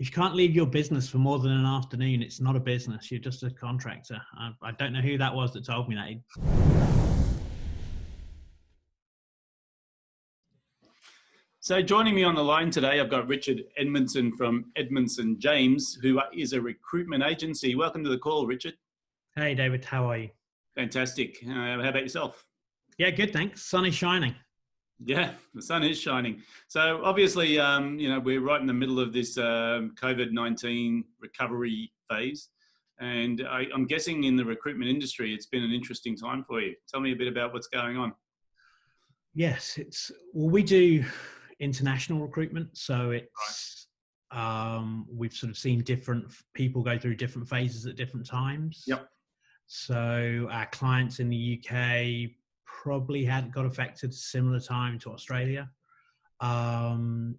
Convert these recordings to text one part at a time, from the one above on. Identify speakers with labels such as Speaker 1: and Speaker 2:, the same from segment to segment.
Speaker 1: if you can't leave your business for more than an afternoon, it's not a business. You're just a contractor. I don't know who that was that told me that.
Speaker 2: So joining me on the line today, I've got Richard Edmondson from Edmondson James, who is a recruitment agency. Welcome to the call, Richard.
Speaker 1: Hey, David. How are you?
Speaker 2: Fantastic. How about yourself?
Speaker 1: Yeah, good. Thanks. Sun is shining.
Speaker 2: Yeah, the sun is shining. So obviously, we're right in the middle of this COVID-19 recovery phase. And I'm guessing in the recruitment industry, it's been an interesting time for you. Tell me a bit about what's going on.
Speaker 1: Yes, we do international recruitment. So it's, we've sort of seen different people go through different phases at different times.
Speaker 2: Yep.
Speaker 1: So our clients in the UK probably got affected similar time to Australia. Our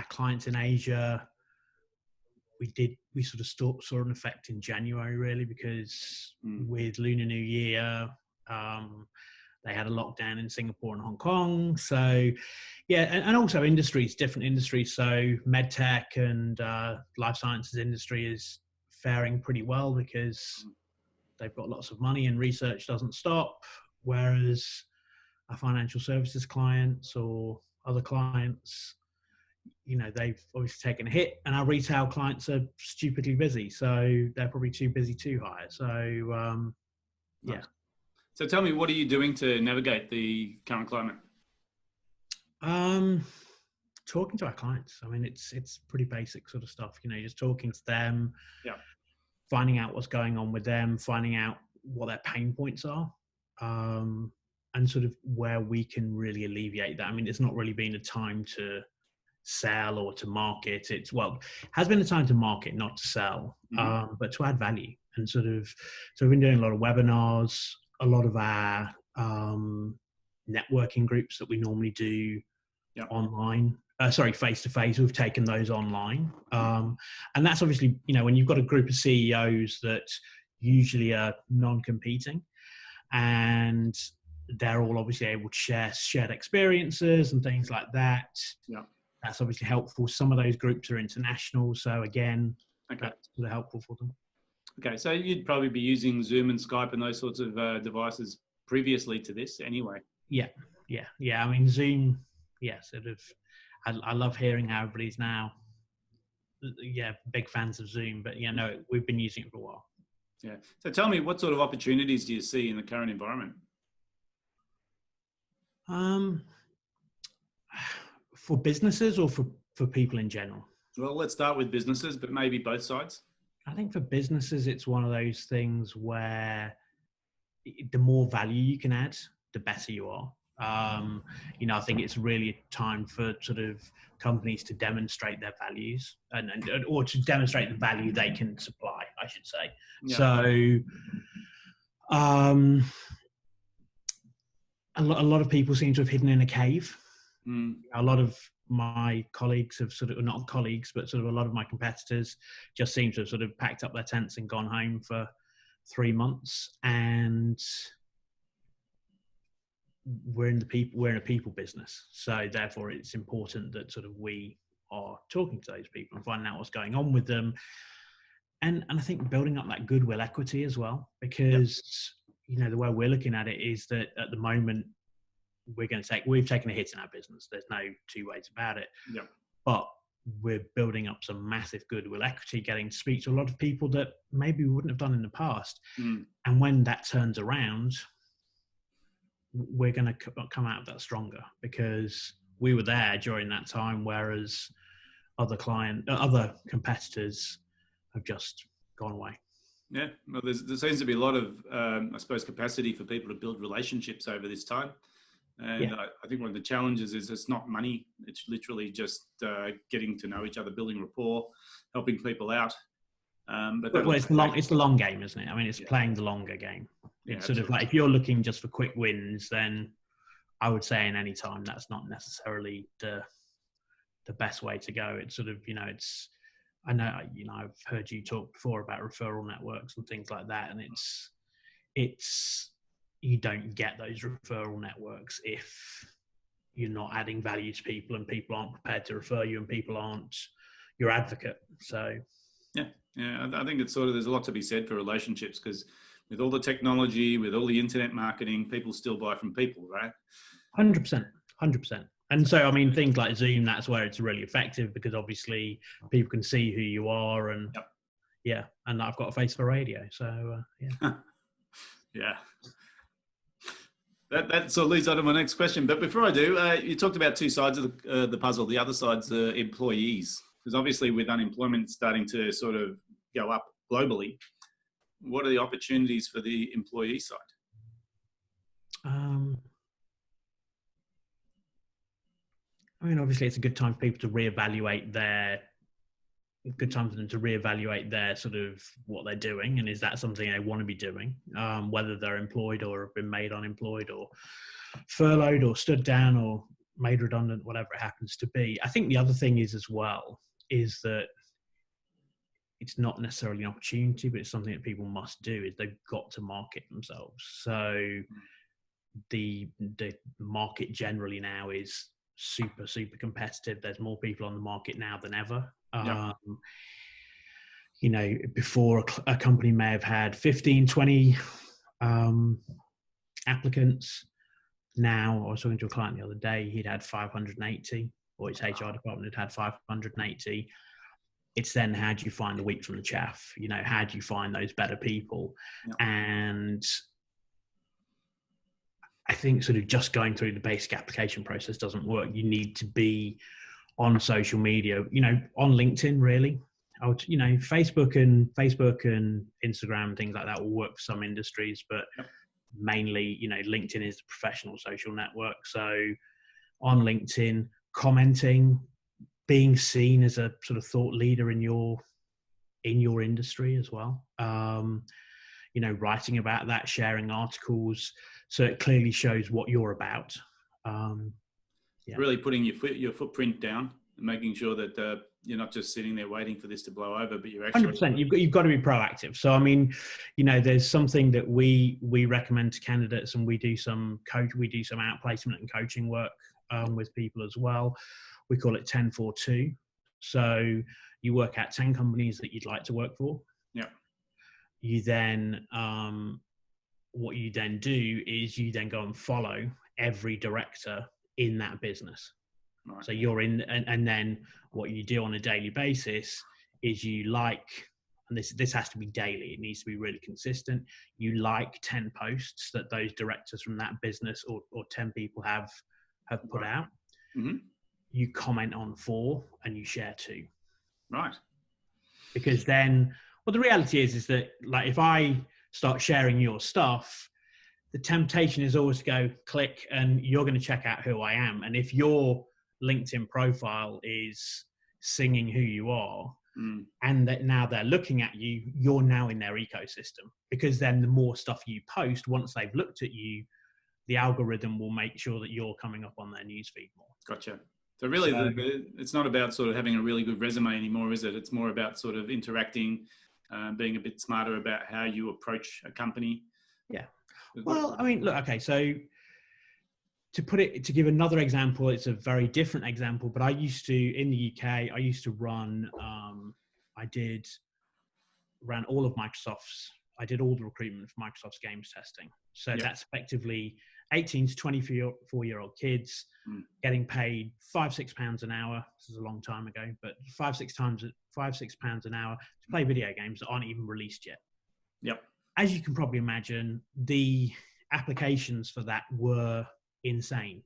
Speaker 1: clients in Asia, we sort of saw an effect in January really, because with Lunar New Year, they had a lockdown in Singapore and Hong Kong. So yeah, and also different industries. So medtech and life sciences industry is faring pretty well because they've got lots of money and research doesn't stop. Whereas our financial services clients or other clients, they've obviously taken a hit, and our retail clients are stupidly busy. So they're probably too busy to hire. So, yeah.
Speaker 2: So tell me, what are you doing to navigate the current climate?
Speaker 1: Talking to our clients. I mean, it's pretty basic sort of stuff, just talking to them, finding out what's going on with them, finding out what their pain points are, and sort of where we can really alleviate that. I mean, it's not really been a time to sell or to market. Has been a time to market, not to sell, but to add value. And so we've been doing a lot of webinars, a lot of our networking groups that we normally do online, face-to-face, we've taken those online. And that's obviously, when you've got a group of CEOs that usually are non-competing, and they're all obviously able to share shared experiences and things like that.
Speaker 2: Yeah.
Speaker 1: That's obviously helpful. Some of those groups are international. So again, that's sort of helpful for them.
Speaker 2: Okay. So you'd probably be using Zoom and Skype and those sorts of devices previously to this anyway.
Speaker 1: Yeah. I mean, Zoom, I love hearing how everybody's now, big fans of Zoom, but we've been using it for a while.
Speaker 2: Yeah. So tell me, what sort of opportunities do you see in the current environment?
Speaker 1: For businesses or for people in general?
Speaker 2: Well, let's start with businesses, but maybe both sides.
Speaker 1: I think for businesses, it's one of those things where the more value you can add, the better you are. I think it's really a time for sort of companies to demonstrate their values or to demonstrate the value they can supply, I should say. Yeah. So, a lot of people seem to have hidden in a cave. A lot of my colleagues have not colleagues, but sort of a lot of my competitors just seem to have sort of packed up their tents and gone home for 3 months. And we're in a people business. So therefore it's important that sort of we are talking to those people and finding out what's going on with them. And I think building up that goodwill equity as well, because the way we're looking at it is that at the moment we've taken a hit in our business. There's no two ways about it. Yeah. But we're building up some massive goodwill equity, getting to speak to a lot of people that maybe we wouldn't have done in the past. And when that turns around, we're going to come out of that stronger, because we were there during that time, whereas other competitors have just gone away.
Speaker 2: Yeah, well, there seems to be a lot of, capacity for people to build relationships over this time. And I think one of the challenges is it's not money. It's literally just getting to know each other, building rapport, helping people out.
Speaker 1: It's the long game, isn't it? I mean, it's playing the longer game. It's sort of like, if you're looking just for quick wins, then I would say in any time that's not necessarily the best way to go. It's sort of, I know, I've heard you talk before about referral networks and things like that, and it's you don't get those referral networks if you're not adding value to people, and people aren't prepared to refer you, and people aren't, your advocate. So
Speaker 2: yeah, I think it's sort of, there's a lot to be said for relationships, because with all the technology, with all the internet marketing, people still buy from people, right?
Speaker 1: 100%, 100%. And so, I mean, things like Zoom, that's where it's really effective, because obviously people can see who you are, and
Speaker 2: Yep.
Speaker 1: yeah, and I've got a face for radio. So yeah.
Speaker 2: Yeah. That sort of leads on to my next question. But before I do, you talked about two sides of the puzzle. The other side's employees, because obviously with unemployment starting to sort of go up globally, what are the opportunities for the employee side?
Speaker 1: I mean, obviously, it's a good time for people to reevaluate their sort of what they're doing, and is that something they want to be doing, whether they're employed or have been made unemployed or furloughed or stood down or made redundant, whatever it happens to be. I think the other thing is as well is that it's not necessarily an opportunity, but it's something that people must do, is they've got to market themselves. So the market generally now is super competitive. There's more people on the market now than ever.
Speaker 2: Yep.
Speaker 1: You know, before a company may have had 15, 20 applicants. Now, I was talking to a client the other day, he'd had 580, or his HR department had 580. It's then, how do you find the wheat from the chaff? You know, how do you find those better people?
Speaker 2: Yep.
Speaker 1: And I think sort of just going through the basic application process doesn't work. You need to be on social media, you know, on LinkedIn, really. You know, Facebook and Instagram, things like that will work for some industries, but mainly, you know, LinkedIn is the professional social network. So on LinkedIn, commenting, being seen as a sort of thought leader in your industry as well. You know, writing about that, sharing articles, so it clearly shows what you're about.
Speaker 2: Really putting your footprint down and making sure that you're not just sitting there waiting for this to blow over, but you're actually
Speaker 1: 100%. You've got to be proactive. So I mean, you know, there's something that we recommend to candidates, and we do some outplacement and coaching work with people as well. We call it 10-4-2. So you work out 10 companies that you'd like to work for.
Speaker 2: Yeah.
Speaker 1: You then what you then do is you then go and follow every director in that business. Right. So you're in, and then what you do on a daily basis is you like, and this has to be daily, it needs to be really consistent. You like 10 posts that those directors from that business or 10 people have put out.
Speaker 2: Mm-hmm.
Speaker 1: You comment on 4 and you share 2.
Speaker 2: Right.
Speaker 1: Because then, well, the reality is that, like, if I start sharing your stuff, the temptation is always to go click and you're going to check out who I am. And if your LinkedIn profile is singing who you are, and that now they're looking at you, you're now in their ecosystem, because then the more stuff you post, once they've looked at you, the algorithm will make sure that you're coming up on their newsfeed more.
Speaker 2: Gotcha. So really, it's not about sort of having a really good resume anymore, is it? It's more about sort of interacting, being a bit smarter about how you approach a company.
Speaker 1: Yeah. Well, I mean, look, okay, so to give another example, it's a very different example, but in the UK, I used to run, ran all of Microsoft's, I did all the recruitment for Microsoft's games testing. So that's effectively 18 to 24-year-old kids getting paid £5-6 an hour. This is a long time ago, but £5-6 an hour to play video games that aren't even released yet.
Speaker 2: Yep.
Speaker 1: As you can probably imagine, the applications for that were insane.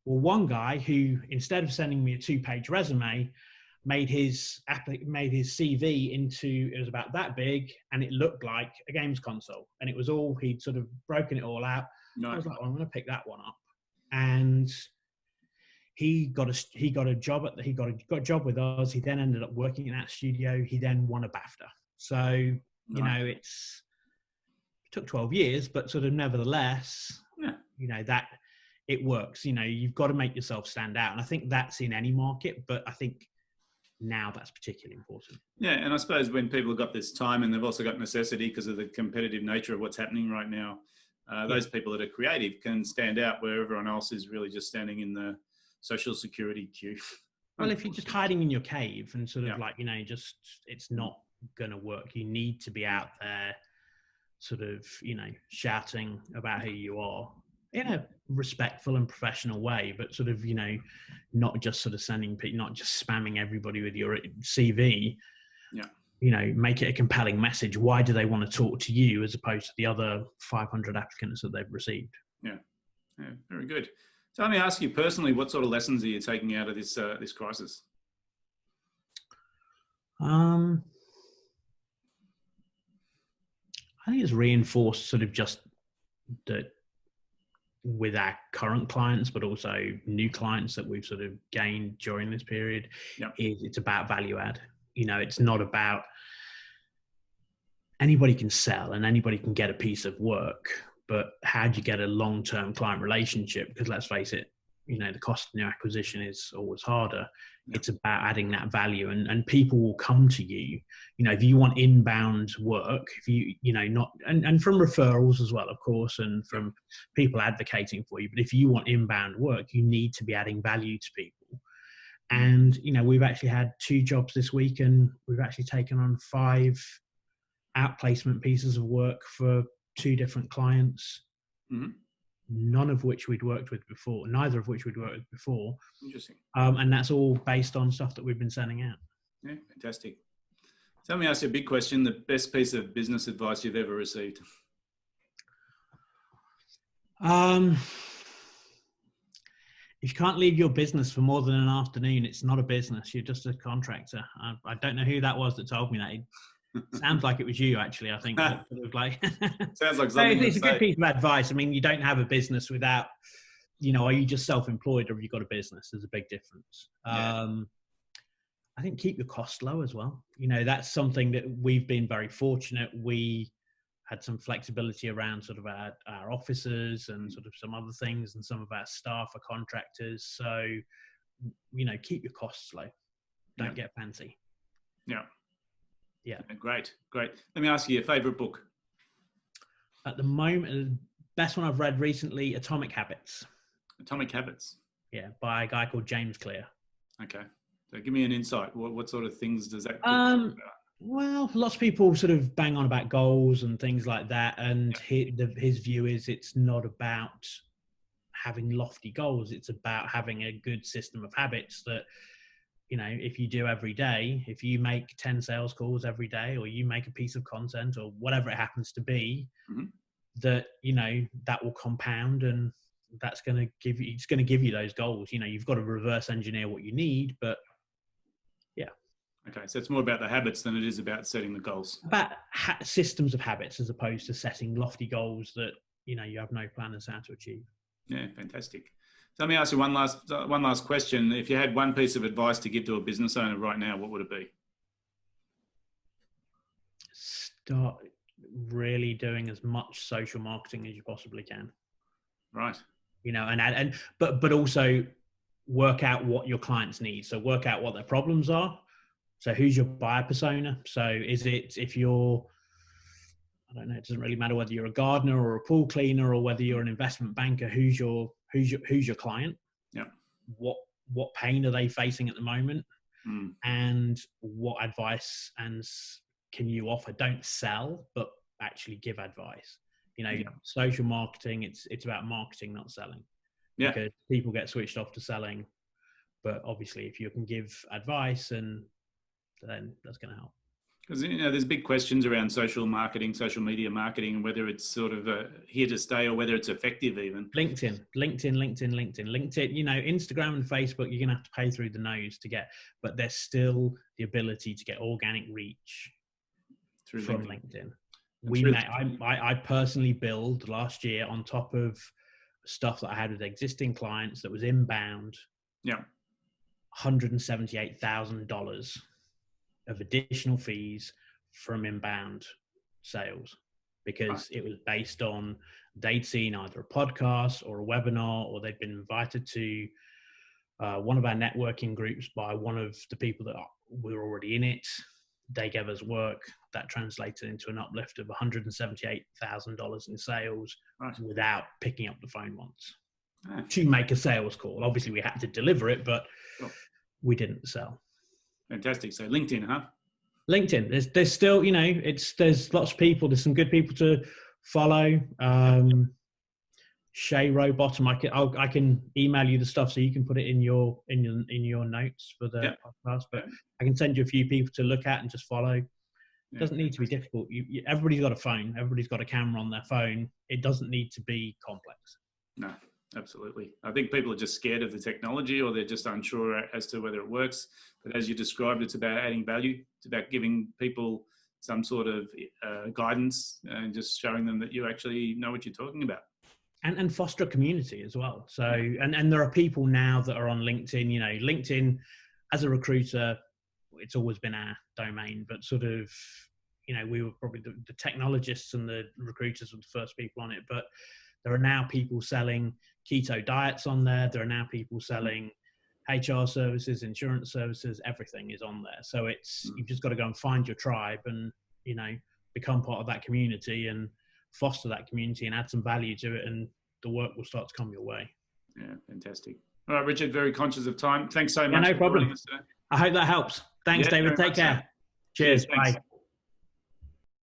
Speaker 1: Well, one guy who, instead of sending me a 2-page resume, made his CV into, it was about that big, and it looked like a games console, and it was all, he'd sort of broken it all out. Nice. I was like, well, I'm going to pick that one up, and he got a job with us. He then ended up working in that studio. He then won a BAFTA. So you know, it took 12 years, but sort of nevertheless, you know, that it works. You know, you've got to make yourself stand out, and I think that's in any market, but I think now that's particularly important.
Speaker 2: Yeah, and I suppose when people have got this time and they've also got necessity because of the competitive nature of what's happening right now, those people that are creative can stand out where everyone else is really just standing in the social security queue.
Speaker 1: Well, if you're just hiding in your cave and sort of
Speaker 2: Yeah.
Speaker 1: like, just, it's not going to work. You need to be out there sort of, shouting about who you are in a respectful and professional way, but sort of, not just sort of sending people, not just spamming everybody with your CV.
Speaker 2: Yeah.
Speaker 1: Make it a compelling message. Why do they want to talk to you as opposed to the other 500 applicants that they've received?
Speaker 2: Yeah. Yeah. Very good. So let me ask you personally, what sort of lessons are you taking out of this this crisis?
Speaker 1: I think it's reinforced sort of just that with our current clients, but also new clients that we've sort of gained during this period, is it's about value add. It's not about anybody can sell and anybody can get a piece of work, but how do you get a long-term client relationship? Because let's face it, the cost of new acquisition is always harder. It's about adding that value, and people will come to you. If you want inbound work, if you not and from referrals as well, of course, and from people advocating for you. But if you want inbound work, you need to be adding value to people. And we've actually had 2 jobs this week, and we've actually taken on 5 outplacement pieces of work for 2 different clients.
Speaker 2: Mm-hmm.
Speaker 1: None of which we'd worked with before, neither of which we'd worked with before.
Speaker 2: Interesting.
Speaker 1: And that's all based on stuff that we've been sending out.
Speaker 2: Yeah, fantastic. So let me ask you a big question. The best piece of business advice you've ever received?
Speaker 1: If you can't leave your business for more than an afternoon, it's not a business. You're just a contractor. I don't know who that was that told me that. It sounds like it was you, actually. I think. Sort of like
Speaker 2: sounds like something.
Speaker 1: It's a good piece of advice. I mean, you don't have a business without, are you just self-employed or have you got a business? There's a big difference.
Speaker 2: Yeah.
Speaker 1: I think keep your costs low as well. That's something that we've been very fortunate. We had some flexibility around sort of our offices and sort of some other things, and some of our staff are contractors. So, keep your costs low. Don't get fancy.
Speaker 2: Yeah.
Speaker 1: Yeah.
Speaker 2: Great. Let me ask you your favorite book.
Speaker 1: At the moment, the best one I've read recently, Atomic Habits.
Speaker 2: Atomic Habits.
Speaker 1: Yeah, by a guy called James Clear.
Speaker 2: Okay. So give me an insight. What sort of things does that book talk about?
Speaker 1: Well, lots of people sort of bang on about goals and things like that. And his view is it's not about having lofty goals. It's about having a good system of habits that, if you do every day, if you make 10 sales calls every day, or you make a piece of content or whatever it happens to be, that, that will compound, and that's going to give you, it's going to give you those goals. You've got to reverse engineer what you need, but yeah.
Speaker 2: Okay. So it's more about the habits than it is about setting the goals.
Speaker 1: About systems of habits, as opposed to setting lofty goals that, you have no plan as how to achieve.
Speaker 2: Yeah. Fantastic. So let me ask you one last question. If you had one piece of advice to give to a business owner right now, what would it be?
Speaker 1: Start really doing as much social marketing as you possibly can.
Speaker 2: Right.
Speaker 1: But also work out what your clients need. So work out what their problems are. So who's your buyer persona? So is it, if you're, I don't know, it doesn't really matter whether you're a gardener or a pool cleaner or whether you're an investment banker, who's your client?
Speaker 2: Yeah.
Speaker 1: What pain are they facing at the moment? And what advice can you offer? Don't sell, but actually give advice. Social marketing, it's about marketing, not selling.
Speaker 2: Yeah.
Speaker 1: Because people get switched off to selling. But obviously, if you can give advice, and then that's going to help.
Speaker 2: Because there's big questions around social marketing, social media marketing, and whether it's sort of here to stay or whether it's effective even.
Speaker 1: LinkedIn. Instagram and Facebook, you're going to have to pay through the nose to get, but there's still the ability to get organic reach from LinkedIn. I personally billed last year on top of stuff that I had with existing clients that was inbound.
Speaker 2: Yeah.
Speaker 1: $178,000 of additional fees from inbound sales, because it was based on they'd seen either a podcast or a webinar, or they'd been invited to one of our networking groups by one of the people that were already in it. They gave us work that translated into an uplift of $178,000 in sales without picking up the phone once to make a sales call. Obviously we had to deliver it, but we didn't sell.
Speaker 2: Fantastic. So LinkedIn, huh?
Speaker 1: LinkedIn, there's still, there's lots of people, there's some good people to follow. Shay Rowbottom, I can email you the stuff so you can put it in your notes for the podcast. But I can send you a few people to look at and just follow. It doesn't need to be difficult. Everybody's got a phone. Everybody's got a camera on their phone. It doesn't need to be complex.
Speaker 2: No, absolutely. I think people are just scared of the technology, or they're just unsure as to whether it works. But as you described, it's about adding value. It's about giving people some sort of guidance and just showing them that you actually know what you're talking about.
Speaker 1: And foster a community as well. So, and there are people now that are on LinkedIn. LinkedIn, as a recruiter, it's always been our domain, but sort of, we were probably the technologists and the recruiters were the first people on it. But there are now people selling keto diets on there. There are now people selling HR services, insurance services. Everything is on there. So you've just got to go and find your tribe and, become part of that community and foster that community and add some value to it, and the work will start to come your way.
Speaker 2: Yeah, fantastic. All right, Richard, very conscious of time. Thanks so much.
Speaker 1: No problem. I hope that helps. Thanks, David. Take care. Cheers. Bye.